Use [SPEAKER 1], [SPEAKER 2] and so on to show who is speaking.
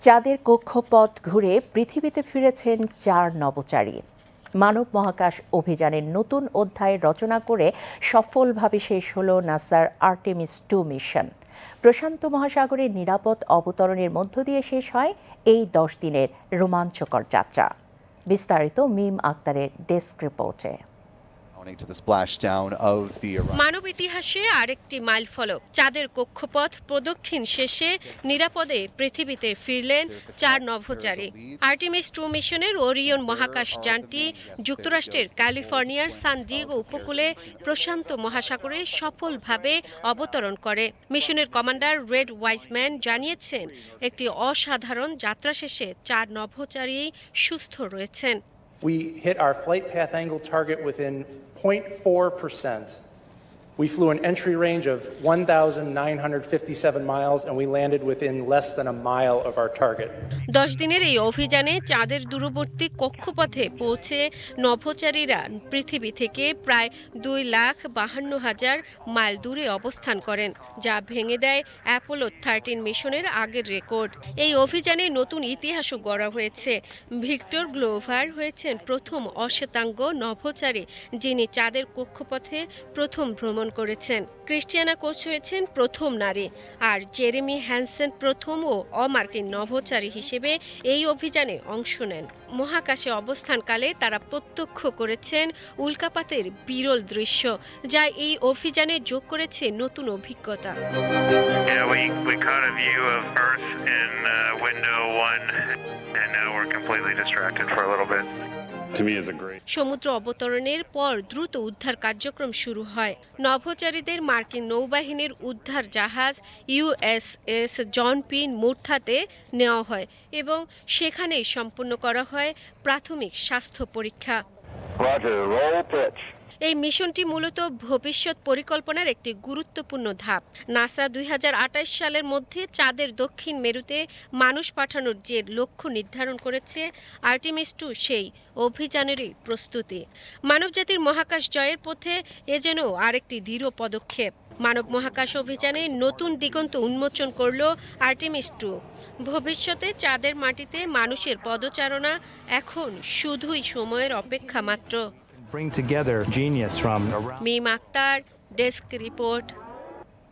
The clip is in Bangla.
[SPEAKER 1] চাঁদের কক্ষপথ ঘুরে পৃথিবীতে ফিরেছেন 4 নভোচারী। মানব মহাকাশ অভিযানের নতুন অধ্যায় রচনা করে সফলভাবে শেষ হল নাসার আর্টেমিস 2 মিশন। প্রশান্ত মহাসাগরের নিরাপদ অবতরণের মধ্য দিয়ে শেষ হয় এই 10 দিনের রোমাঞ্চকর যাত্রা। বিস্তারিত মিম আক্তারের ডেস্ক রিপোর্টে।
[SPEAKER 2] মানব ইতিহাসে আরেকটি মাইলফলক, চাঁদের কক্ষপথ প্রদক্ষিণ শেষে নিরাপদে পৃথিবীতে ফিরলেন 4 নভোচারী। আর্টেমিস 2 মিশনের ওরিয়ন মহাকাশ যানটি যুক্তরাষ্ট্রের ক্যালিফোর্নিয়ার সান ডিয়েগো উপকূলে প্রশান্ত মহাসাগরে সফলভাবে অবতরণ করে। মিশনের কমান্ডার রেড ওয়াইসম্যান জানিয়েছেন, একটি অসাধারণ যাত্রা শেষে 4 নভোচারী সুস্থ রয়েছেন।
[SPEAKER 3] We hit our flight path angle target within 0.4%. We flew an entry range of 1,957 miles and we landed within less than a mile of our target.
[SPEAKER 2] 10 দিনের এই অভিযানে চাঁদের দূরবর্তী কক্ষপথে পৌঁছে নভোচারীরা পৃথিবী থেকে প্রায় 2,52,000 মাইল দূরে অবস্থান করেন, যা ভেঙে দেয় অ্যাপোলো 13 মিশনের আগের রেকর্ড। এই অভিযানে নতুন ইতিহাসও গড়া হয়েছে। ভিক্টর গ্লোভার হয়েছেন প্রথম অশ্বেতাঙ্গ নভোচারী যিনি চাঁদের কক্ষপথে প্রথম ভ্রমণ করেছেন। ক্রিস্টিয়ানা কোচ হয়েছেন প্রথম নারী, আর জেরেমি হ্যানসেন প্রথম ও অমার্কিন নভোচারী হিসেবে এই অভিযানে অংশ নেন। মহাকাশে অবস্থানকালে তারা প্রত্যক্ষ করেছেন উল্কাপাতের বিরল দৃশ্য, যা এই অভিযানে যোগ করেছে নতুন অভিজ্ঞতা। সমুদ্র অবতরণের পর দ্রুত উদ্ধার কার্যক্রম শুরু হয়। নভোচারীদের মার্কিন নৌবাহিনীর উদ্ধার জাহাজ USS জন পি মুরথাতে নেওয়া হয় এবং সেখানেই সম্পন্ন করা হয় প্রাথমিক স্বাস্থ্য পরীক্ষা। এই মিশনটি মূলত ভবিষ্যৎ পরিকল্পনার একটি গুরুত্বপূর্ণ ধাপ। নাসা 2028 সালের মধ্যে চাঁদের দক্ষিণ মেরুতে মানুষ পাঠানোর যে লক্ষ্য নির্ধারণ করেছে, আর্টেমিস 2 সেই অভিযানেরই প্রস্তুতি। মানবজাতির মহাকাশ জয়ের পথে এ যেন আরেকটি দৃঢ় পদক্ষেপ। মানব মহাকাশ অভিযানে নতুন দিগন্ত উন্মোচন করল আর্টেমিস 2। ভবিষ্যতে চাঁদের মাটিতে মানুষের পদচারণা এখন শুধুই সময়ের অপেক্ষা মাত্র।
[SPEAKER 4] Bring together genius from
[SPEAKER 2] Mim Akter, desk report.